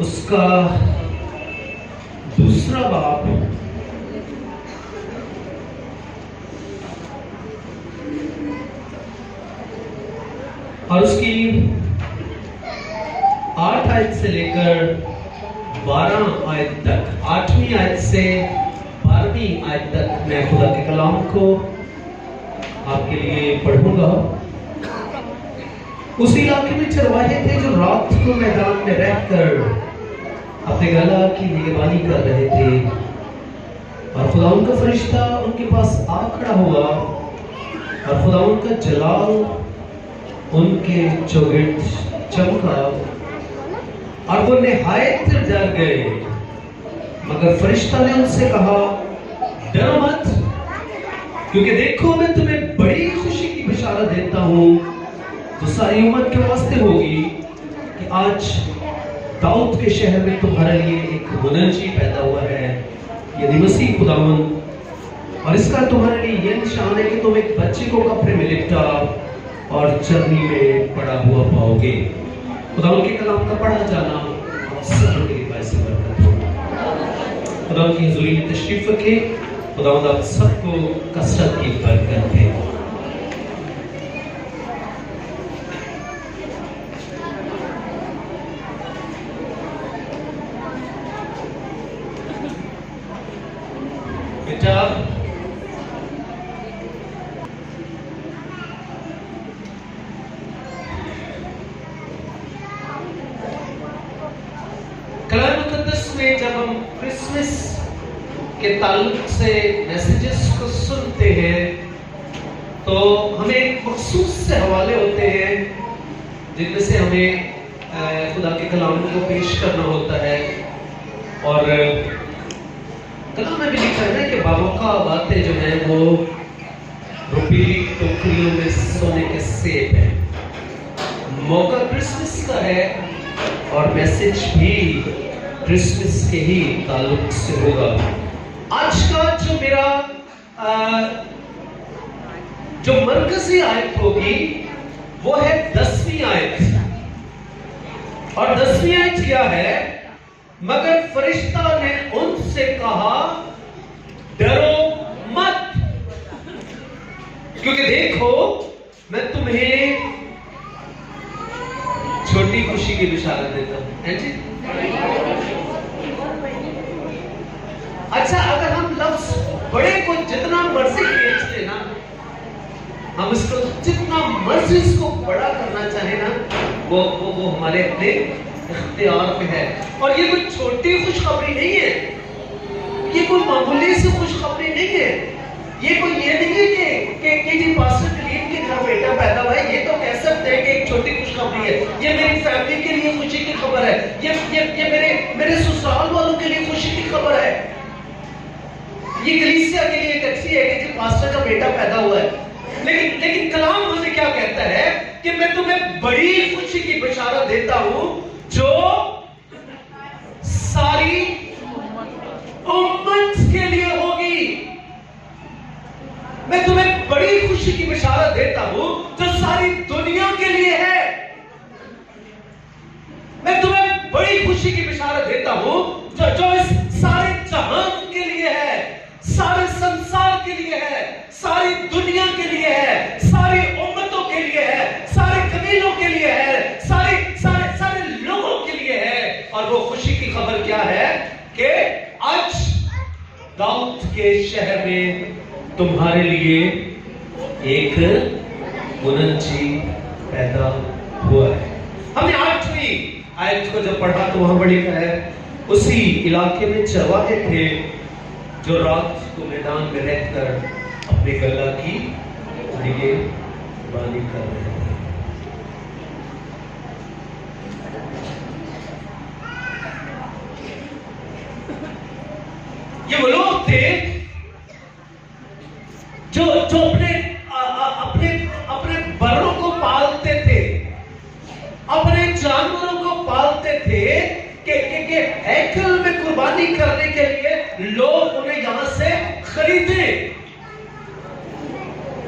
उसका दूसरा बाब और उसकी 8 आयत से लेकर 12 आयत तक, 8वीं आयत से 12वीं आयत तक मैं खुदा के कलाम को आपके लिए पढ़ूंगा। उस इलाके में चरवाहे थे जो रात को मैदान में रहकर अपने गला की निगरानी कर रहे थे, और खुदाउन का फरिश्ता उनके पास आ खड़ा हुआ और खुदाउन का जलाल उनके चौगिर्द चमका और वो निहायत डर गए। मगर फरिश्ता ने उनसे कहा, डरो मत, क्योंकि देखो मैं तुम्हें बड़ी खुशी की बशारत देता हूं जो सारी उम्मत के वास्ते होगी कि आज दाऊद के शहर में तुम्हारे लिए एक मुनज्जी पैदा हुआ है, यानी मसीह खुदावन। और इसका तुम्हारे लिए यह निशान है कि तुम एक बच्चे को कपड़े में लिपटा और चरनी में पड़ा हुआ पाओगे। खुदावन के कलाम का पढ़ा जाना आप सब के लिए से बरकत हो। खुदावन की हुजूरी में तशरीफ रखे। खुदावन आप सबको कसरत की बरकत दे। बेटा कलाम मुकद्दस में जब हम क्रिसमस के ताल्लुक से मैसेजेस को सुनते हैं तो हमें एक मखसूस से हवाले होते हैं जिनमें से हमें खुदा के कलाम को पेश करना होता है। और कलाम में भी लिखा है ना कि बामौका बातें जो हैं वो रुपीली टोकरियों में सोने के सेब हैं। मौका क्रिसमस का है और मैसेज भी क्रिसमस के ही ताल्लुक से होगा। आज का जो मेरा जो मरकजी आयत होगी वो है 10वीं आयत। और 10वीं आयत क्या है? मगर फरिश्ता ने उनसे कहा, डरो मत, क्योंकि देखो मैं तुम्हें छोटी खुशी की बिशारत देता हूं। है जी? अच्छा, अगर हम लफ्ज बड़े को जितना मर्जी खींच लेना, हम इसको जितना मर्जी इसको बड़ा करना चाहे ना, वो हमारे अपने इख्तियार पे है। और ये कोई छोटी खुशखबरी नहीं है, ये कोई मामूली सी खुशखबरी नहीं है। ये कोई ये नहीं है कि जी पास्टर कलीम के घर बेटा पैदा हुआ है, ये तो कह सकते हैं कि एक छोटी खुशखबरी है। ये मेरी फैमिली के लिए खुशी की खबर है, ये मेरे ससुराल वालों के लिए खुशी की खबर है, ये कलीसिया के लिए एक अच्छी है कि जी पास्टर का बेटा पैदा हुआ है। लेकिन कलाम मुझे क्या कहता है कि मैं तुम्हें बड़ी खुशी की बशारत देता हूं जो सारी उम्मत के लिए होगी। मैं तुम्हें बड़ी खुशी की बशारत देता हूं जो सारी दुनिया के लिए है। मैं तुम्हें बड़ी खुशी की बशारत देता हूं जो इस सारे जहान के लिए है, सारे संसार के लिए है, सारी दुनिया के लिए है, सारी उम्मतों के लिए है, सारे कबीलों के लिए है, सारे लोगों के लिए है। और वो खुशी की खबर क्या है कि आज दाऊद के शहर में तुम्हारे लिए एक मुनज्जी पैदा हुआ है। हमने 8वीं आयत को जब पढ़ा तो वहां बड़ी है, उसी इलाके में चरवाहे थे जो रात को मैदान में रहकर अपने गला की निगरानी कर रहे थे। ये वो लोग थे जो अपने बर्रों को पालते थे, अपने जानवरों को पालते थे कि हैकल में कुर्बानी करने के लिए लोग उन्हें यहां से खरीदे।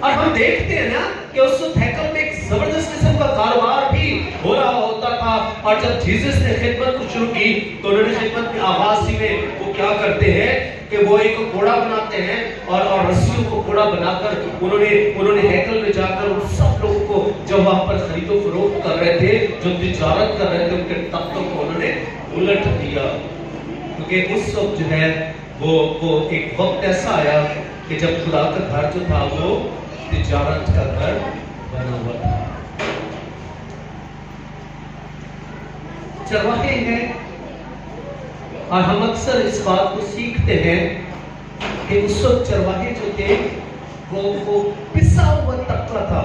और हम देखते हैं ना कि उस हैकल में एक जबरदस्त किस्म का कारोबार भी हो रहा होता था और जब जीसस ने खिदमत को शुरू की तो उन्होंने खिदमत के आगाज ही में वो क्या करते हैं कि वो एक घोड़ा बनाते हैं और रस्सियों को घोड़ा बनाकर उन्होंने हैकल में जाकर उन सब लोगों को जो वहां पर खरीदो फरोख्त कर रहे थे, जो तिजारत कर रहे थे, उनके तख्तों को उन्होंने उलट दिया। क्योंकि उस वक्त जो है वो एक वक्त ऐसा आया कि जब खुदा का घर जो था वो तिजारत का घर बना हुआ था। चरवाहे हैं और हम अक्सर इस बात को सीखते हैं कि उस वक्त चरवाहे जो थे वो पिसा हुआ तबका था।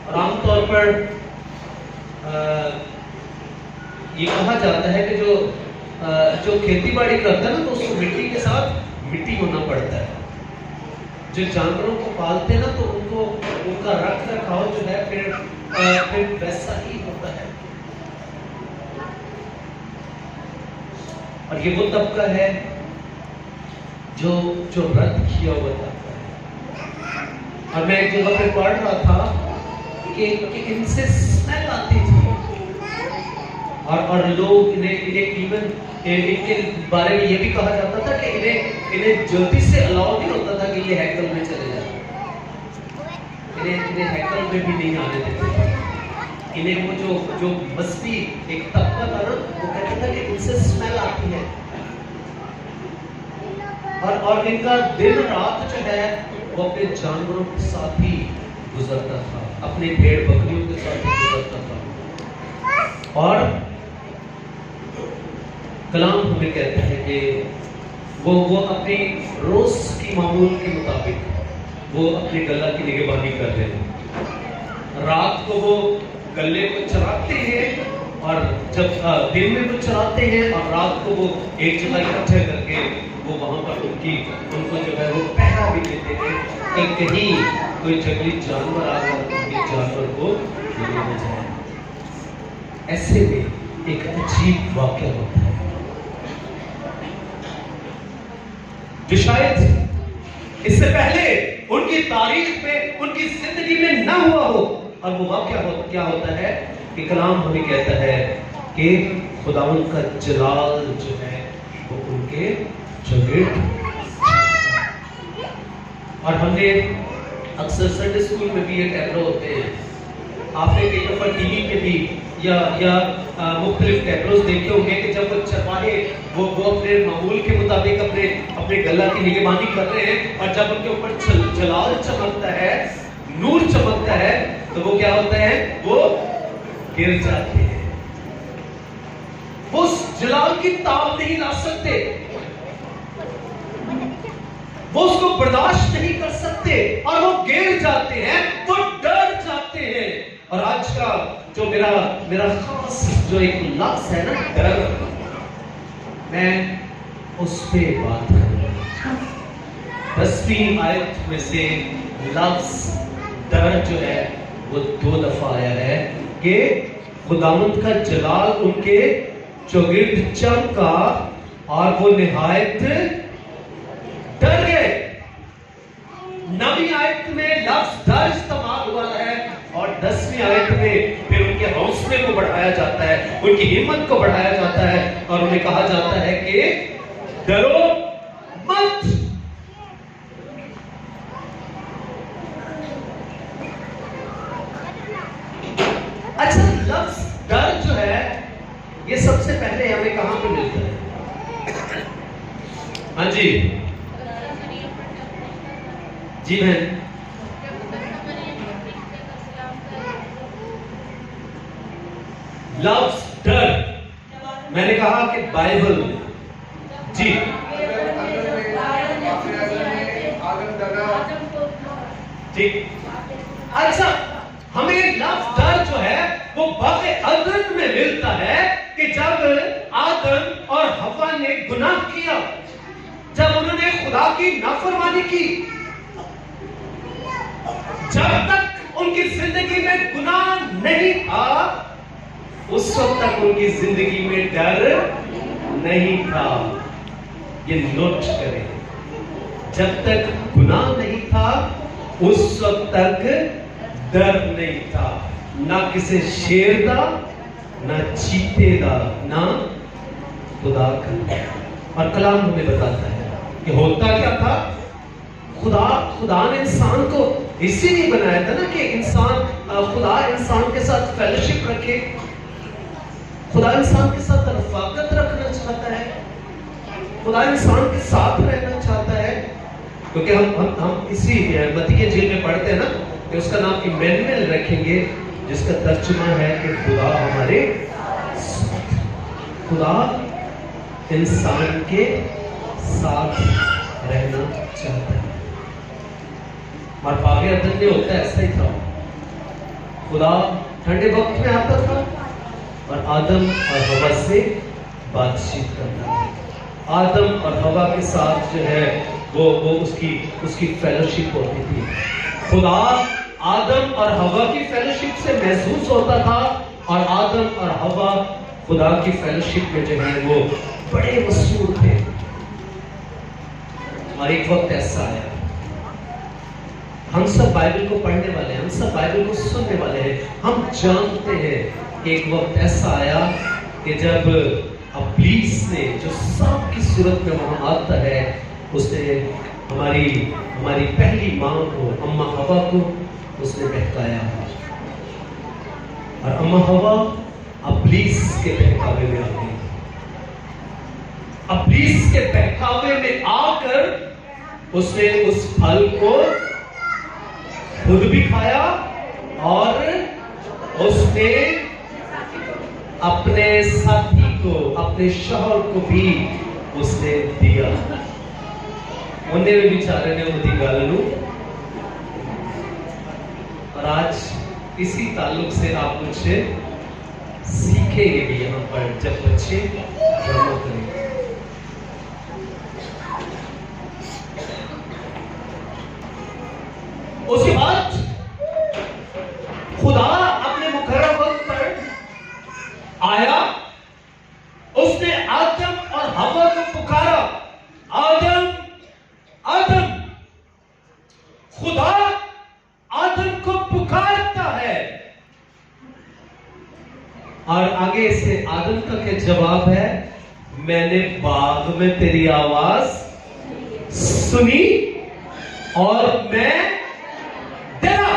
और आमतौर पर ये कहा जाता है कि जो खेती बाड़ी करता है ना तो उसको मिट्टी के साथ मिट्टी होना पड़ता है। जो जानवरों को पालते हैं ना तो उनका रख रखाव जो है फिर वैसा ही होता है। और ये वो तबका है जो रद्द किया हुआ तबका है। और मैं एक जगह पे पढ़ रहा था कि इनसे स्मेल आती थी और लोग इन्हें इवन इनके बारे में ये भी कहा जाता था कि इन्हें जल्दी से अलाउ नहीं होता था कि ये हैकल में चले जाए। इन्हें हैकल में भी नहीं आने देते थे। इन्हें वो जो मस्ती एक तबका था ना वो कहता था कि इनसे स्मेल आती है। और इनका दिन रात जो है वो अपने जानवरों के साथ ही गुजरता था, अपने भेड़ बकरियों के साथ ही गुजरता था। और कलाम हमें कहता है कि वो अपनी रोज की मामूल के मुताबिक वो अपने गल्ला की निगहबानी कर रहे हैं। रात को वो गल्ले को चराते हैं और जब दिन में वो चराते हैं और रात को वो एक जगह इकट्ठे करके वो वहां पर उनको जो है वो पहरा भी देते हैं कि कहीं कोई जंगली जानवर आकर उनके जानवर को ले जाए। ऐसे में एक अजीब वाकया होता है जो शायद इससे पहले उनकी तारीख में, उनकी जिंदगी में ना हुआ हो। और वो वाकया क्या होता है कि कलाम हमें कहता है कि खुदावंद का जलाल जो है वो उनके चौगिर्द। और हमने अक्सर संडे स्कूल में भी ये टैब्लो होते हैं, आपने कई दफा टीवी पे भी या मुख्तलिफ टैब्लोस देखे होंगे कि जब वो चरवाहे वो अपने मामूल के मुताबिक अपने गल्ला की निगहबानी कर रहे हैं और जब उनके ऊपर जलाल चमकता है, नूर चमकता है, तो वो क्या होता है, वो गिर जाते हैं। वो उस जलाल की ताब नहीं ला सकते, वो उसको बर्दाश्त नहीं कर सकते और वो गिर जाते हैं, वो डर जाते हैं। और आज का जो मेरा खास जो एक लफ्ज है ना डर, मैं उस पे बात करूंगा। 10वीं आयत में से लफ्ज डर जो है वो 2 दफा आया है कि खुदावंद का जलाल उनके चौगिर्द चमका और वो निहायत डर गए। 9वीं आयत में लफ्ज डर इस्तेमाल हुआ है और 10वीं आयत में फिर उनके हौसले को बढ़ाया जाता है, उनकी हिम्मत को बढ़ाया जाता है और उन्हें कहा जाता है कि डरो मत। अच्छा, लफ्ज डर जो है ये सबसे पहले हमें कहां पे मिलता है? हाँ जी बहन। लफ्ज डर मैंने कहा कि बाइबल जी ठीक। अच्छा, हमें लफ्ज डर जो है वो बाक़े अदन में मिलता है कि जब आदम और हवा ने गुनाह किया, जब उन्होंने खुदा की नाफरमानी की, जब तक उनकी जिंदगी में गुनाह नहीं था उस वक्त तक उनकी जिंदगी में डर नहीं था। ये नोट करें, जब तक गुनाह नहीं था उस वक्त तक डर नहीं था, ना किसी शेर का, ना चीते का, ना खुदा का। और कलाम हमें बताता है कि होता क्या था। खुदा ने इंसान को इसीलिए बनाया था ना कि खुदा इंसान के साथ फेलोशिप रखे। खुदा इंसान के साथ रफाकत रखना चाहता है। खुदा इंसान के साथ रहना चाहता है। क्योंकि हम इसी मत्ती के इंजील में पढ़ते हैं ना कि उसका नाम इमैनुएल रखेंगे, जिसका तर्जुमा है कि खुदा हमारे साथ। खुदा इंसान के साथ रहना चाहता है। और पापी आदम में होता ऐसा ही था। खुदा ठंडे वक्त में आता था और आदम और हवा से बातचीत करता था। आदम और हवा के साथ जो है वो उसकी फेलोशिप होती थी। खुदा आदम और हवा की फेलोशिप से महसूस होता था और आदम और हवा खुदा की फेलोशिप में जो है वो बड़े मशहूर थे। और एक वक्त ऐसा आया, हम सब बाइबल को पढ़ने वाले हैं, हम सब बाइबल को सुनने वाले हैं, हम जानते हैं कि एक वक्त ऐसा आया कि जब इब्लीस ने, जो सांप की सूरत में वहां आता है, उसने हमारी पहली मां को, अम्मा हवा को उसने बहकाया। और अम्मा हवा इब्लीस के बहकावे में आ गई। इब्लीस के बहकावे में आकर उसने उस फल को खुद भी खाया और उसने अपने साथी को, अपने शौहर को भी उसने दिया। उन्हें भी बेचारे ने उनकी गल नूं। और आज इसी ताल्लुक से आप कुछ सीखेंगे भी यहाँ पर जब बच्चे ड्रामा करेंगे। उसके बाद खुदा अपने मुकर्रर वक्त पर आया। उसने आदम और हवा को पुकारा, आदम आदम। खुदा आदम को पुकारता है और आगे से आदम का क्या जवाब है? मैंने बाग में तेरी आवाज सुनी और मैं डरा।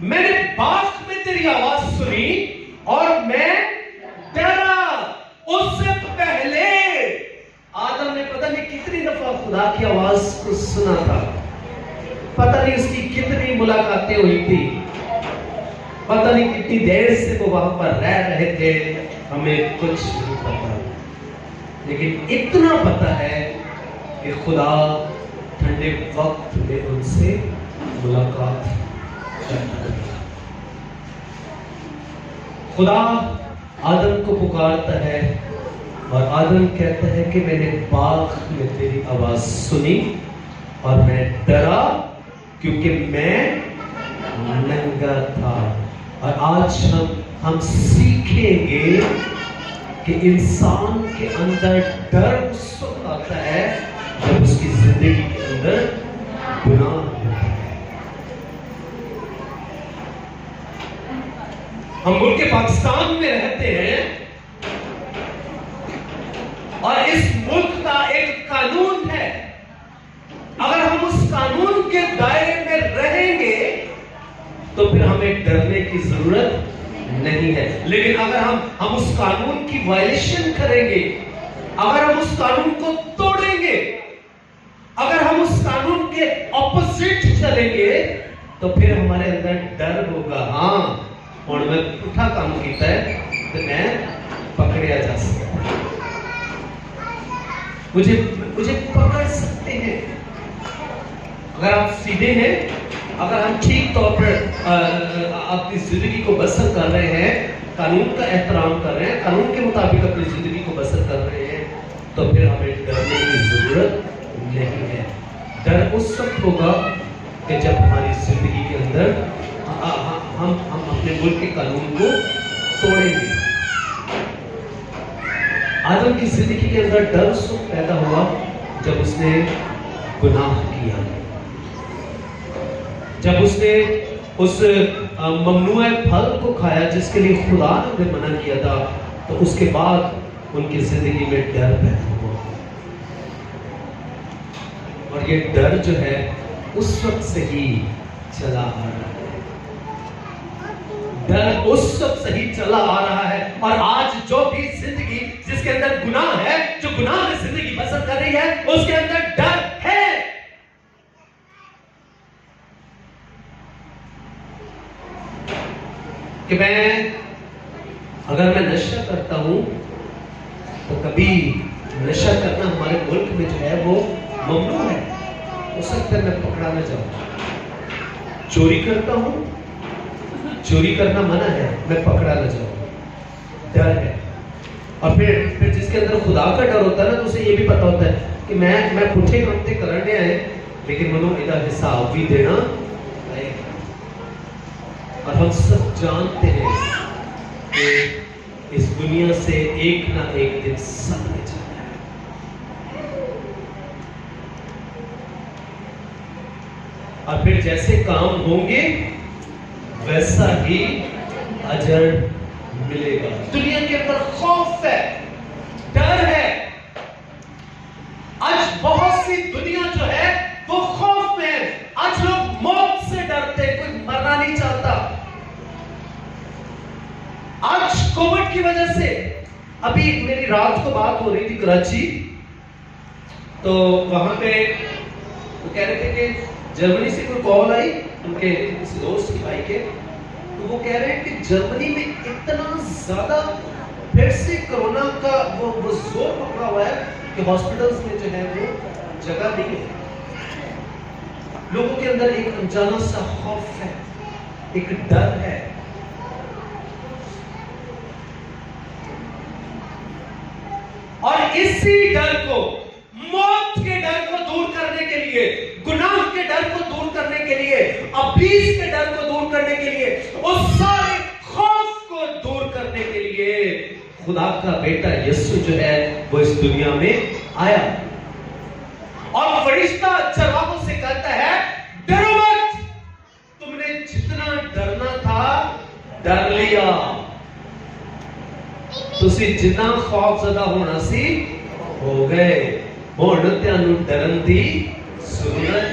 मैंने बाग में तेरी आवाज सुनी और मैं डरा। उससे पहले आदम ने पता नहीं कितनी दफा खुदा की आवाज को सुना था, पता नहीं उसकी कितनी मुलाकातें हुई थी, पता नहीं कितनी देर से वो वहां पर रह रहे थे, हमें कुछ नहीं पता। लेकिन इतना पता है कि खुदा ठंडे वक्त में उनसे मुलाकात करता है। खुदा आदम को पुकारता है और आदम कहता है कि मैंने बाग में तेरी आवाज सुनी और मैं डरा क्योंकि मैं नंगा था। और आज हम सीखेंगे कि इंसान के अंदर डर उस वक्त आता है जब उसकी जिंदगी के अंदर गुनाह होता है। हम मुल्क पाकिस्तान में रहते हैं और इस मुल्क का एक कानून है। अगर हम उस कानून के दायरे में रहेंगे तो फिर हमें डरने की जरूरत नहीं है। लेकिन अगर हम उस कानून की वायलेशन करेंगे, अगर हम उस कानून को तोड़ेंगे, अगर हम उस कानून के ऑपोजिट चलेंगे तो फिर हमारे अंदर डर होगा। हाँ, और मैं पुठा काम किया है तो मैं पकड़िया जा सकता है, मुझे पकड़ सकते हैं। अगर आप सीधे हैं, अगर हम ठीक तौर पर अपनी जिंदगी को बसर कर रहे हैं, कानून का एहतराम कर रहे हैं, कानून के मुताबिक अपनी जिंदगी को बसर कर रहे हैं, तो फिर हमें डरने की जरूरत नहीं है। डर उस वक्त होगा कि जब हमारी जिंदगी के अंदर हम अपने मुल्क के कानून को तोड़ेंगे। आदम की जिंदगी के अंदर डर उस वक्त पैदा हुआ जब उसने गुनाह किया। किया। जब उसने उस ममनूए फल को खाया जिसके लिए खुदा ने उन्हें मना किया था, तो उसके बाद उनकी जिंदगी में डर पैदा हुआ। और ये डर जो है उस वक्त से ही चला आ रहा है। डर उस वक्त से ही चला आ रहा है। और आज जो भी जिंदगी जिसके अंदर गुनाह है, जो गुनाह में जिंदगी बसर कर रही है, उसके अंदर डर है। कि अगर मैं नशा करता हूं तो कभी नशा करना हमारे मुल्क में जो है वो ममनू है, हो सकता है मैं पकड़ा न जाऊं। चोरी करता हूं, चोरी करना मना है, मैं पकड़ा न जाऊं, डर है। और फिर जिसके अंदर खुदा का डर होता है ना, तो उसे ये भी पता होता है कि मैं पुठे कामते करने आए, लेकिन मनो इधर हिसाब भी देना है। और हम सब जानते हैं कि इस दुनिया से एक ना एक दिन सबने जाना है। और फिर जैसे काम होंगे वैसा ही अजर मिलेगा। दुनिया के अंदर खौफ है, डर है। आज बहुत सी दुनिया जो है वो खौफ में है। आज लोग मौत से डरते, कोई मरना नहीं चाहता। आज कोविड की वजह से, अभी मेरी रात को बात हो रही थी कराची, तो वहां पे वो कह रहे थे कि जर्मनी से कोई कॉल आई उनके दोस्त की भाई के, तो वो कह रहे हैं कि जर्मनी में इतना ज्यादा फिर से कोरोना का वो जोर पकड़ा हुआ है कि हॉस्पिटल्स में जो है वो जगह नहीं है। लोगों के अंदर एक अनजाना सा खौफ है, एक डर है। और इसी डर को, मौत के डर को दूर करने के लिए, गुनाह के डर को दूर करने के लिए, अबीस के डर को दूर करने के लिए, उस सारे खौफ को दूर करने के लिए खुदा का बेटा यीशु जो है वो इस दुनिया में आया। और फरिश्ता चरवाहों से कहता है, डरो मत, तुमने जितना डरना था डर लिया। तुसी जितना खौफजदा होना सी हो गए, हुण तुहानू डरन दी जरूरत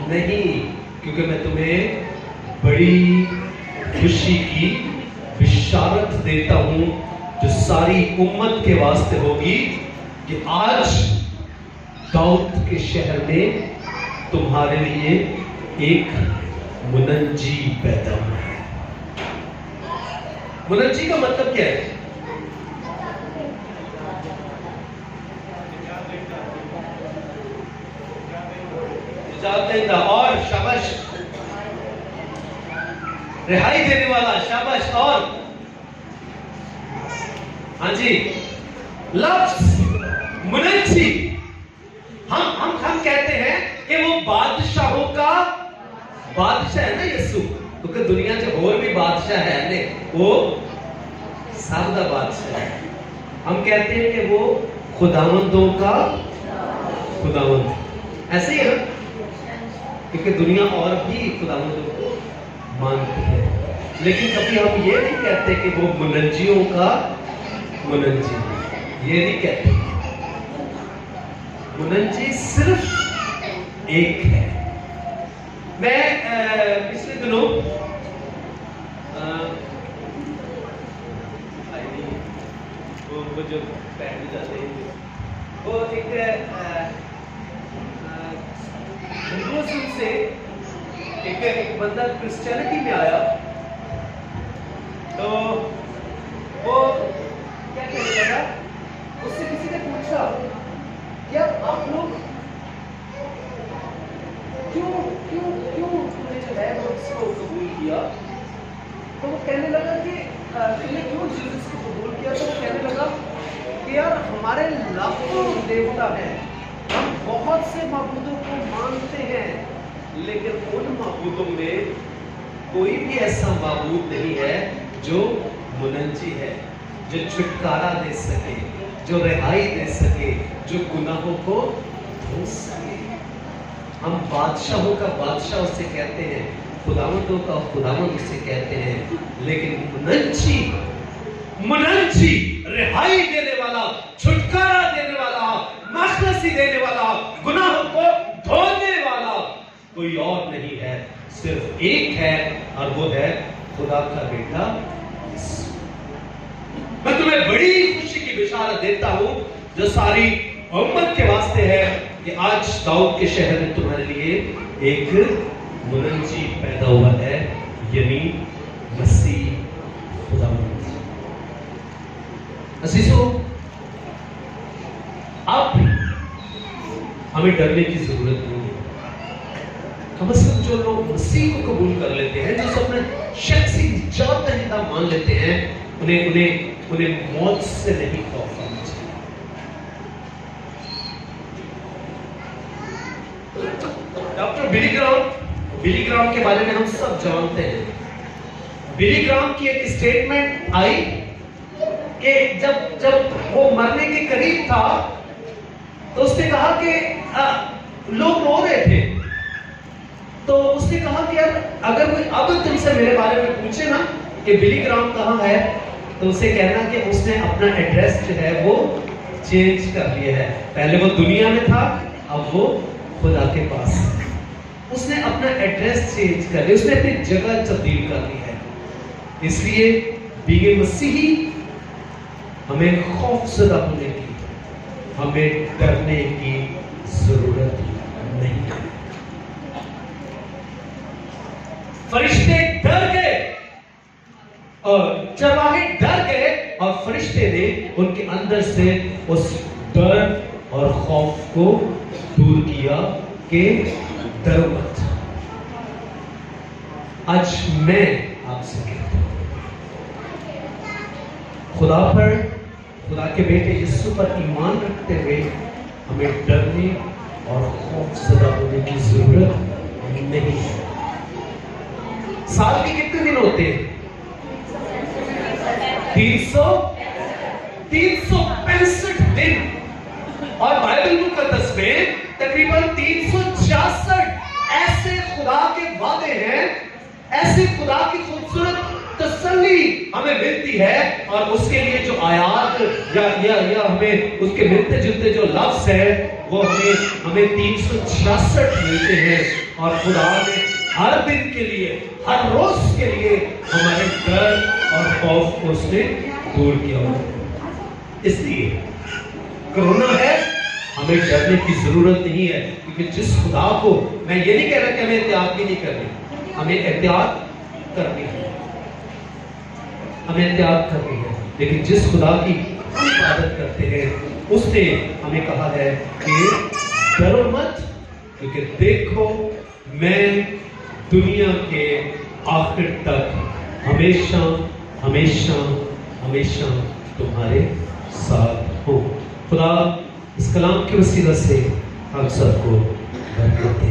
नहीं, क्योंकि मैं तुम्हें बड़ी खुशी की बिशारत देता हूं जो सारी उम्मत के वास्ते होगी कि आज दाऊद के शहर में तुम्हारे लिए एक मुनज्जी पैदा हुआ है। मुनज्जी का मतलब क्या है? और शाबाश, रिहाई देने वाला, शाबाश। और हाँ जी, लफ्ज मुनज्जी, हम कहते हैं कि वो बादशाहों का बादशाह है ना यीशु, क्योंकि दुनिया च होर भी बादशाह है ने, वो सब दा बादशाह है। हम कहते हैं कि वो खुदावंदों का खुदावंद, ऐसे ही है, क्योंकि दुनिया और भी खुदावंदों को मानती है। लेकिन कभी हम ये नहीं कहते कि वो मुनज्जियों का मुनज्जी, ये नहीं कहते। मुनज्जी सिर्फ एक है। मैं पिछले दिनों वो जो पहले जाते हैं वो एक हिंदुइज्म से एक बंदा क्रिश्चियनिटी में आया, तो वो क्या कहने लगा, उससे किसी ने पूछा कि आप लोग क्यों क्यों क्यों तुमने जो है वो इसको कबूल किया? तो वो कहने लगा कि तुमने क्यों जीसस को कबूल किया? तो वो कहने लगा कि यार हमारे लाखों देवता हैं, हम बहुत से माबूदों को मानते हैं, लेकिन उन माबूदों में कोई भी ऐसा माबूद नहीं है जो मुनज्जी है, जो छुटकारा दे सके, जो रिहाई दे सके, जो गुनाहों को धो सके। हम बादशाहों का बादशाह उसे कहते हैं, खुदावंदों का खुदावंद उसे कहते हैं, लेकिन मुनज्जी रिहाई देने वाला, छुटकारा देने वाला, मखलसी देने वाला, गुनाहों को धोने वाला कोई और नहीं है, सिर्फ एक है, और वो है खुदा का बेटा यीशु। मैं तुम्हें बड़ी खुशी की बिशारत देता हूं जो सारी उम्मत के वास्ते है कि आज दाऊद के शहर में तुम्हारे लिए एक मुनज्जी पैदा हुआ है, यानी मसीह खुदावंद। अजीजों, आप हमें डरने की जरूरत नहीं है। कम से कम जो लोग मसीह को कबूल कर लेते हैं, जो सब में शख्सी जात दहिंदा मान लेते हैं, उन्हें उन्हें उन्हें मौत से नहीं खौफ आना चाहिए। डॉक्टर बिली ग्राम के बारे में हम सब जानते हैं। बिली ग्राम की एक स्टेटमेंट आई कि जब वो मरने के करीब था तो उसने कहा कि लोग रो रहे थे, तो उसने कहा कि यार अगर कोई अब तुमसे मेरे बारे में पूछे ना कि बिली ग्राम कहाँ है, तो उसे कहना कि उसने अपना एड्रेस जो है वो चेंज कर लिया है। पहले वो दुनिया में था, अब वो खुदा के पास। उसने अपना एड्रेस चेंज कर लिया, उसने अपनी जगह तब्दील कर ली है। इसलिए बीगे मसीही हमें खौफजदा होने की, हमें डरने की जरूरत नहीं है। फरिश्ते डर गए और चरवाहे डर गए, और फरिश्ते ने उनके अंदर से उस डर और खौफ को दूर किया कि डरो मत। आज मैं आपसे कहता हूं, खुदा पर, खुदा के बेटे यीशु पर ईमान रखते हुए हमें डरने और खौफजदा होने की जरूरत नहीं है। साल के कितने दिन होते हैं? 365 दिन, और बाइबल मुकद्दस में तकरीबन 366 ऐसे खुदा के वादे हैं, ऐसे खुदा की खूबसूरत तसल्ली हमें मिलती है, और उसके लिए जो आयात या हमें उसके मिलते जुलते जो लफ्ज है वो हमें 366 मिलते हैं। और खुदा ने हर दिन के लिए, हर रोज के लिए हमारे डर और खौफ को उसने दूर किया हुआ। इसलिए कोरोना है, हमें डरने की जरूरत नहीं है, क्योंकि जिस खुदा को, मैं ये नहीं कह रहा कि हमें एहतियात भी नहीं करनी, हमें एहतियात करनी है, हमें एहतियात करनी है, लेकिन जिस खुदा की हम इबादत करते हैं उसने हमें कहा है कि डरो मत, क्योंकि देखो मैं दुनिया के आखिर तक हमेशा हमेशा हमेशा तुम्हारे साथ हूँ। खुदा इस कलाम के वसीला से हम सबको बरकत दे।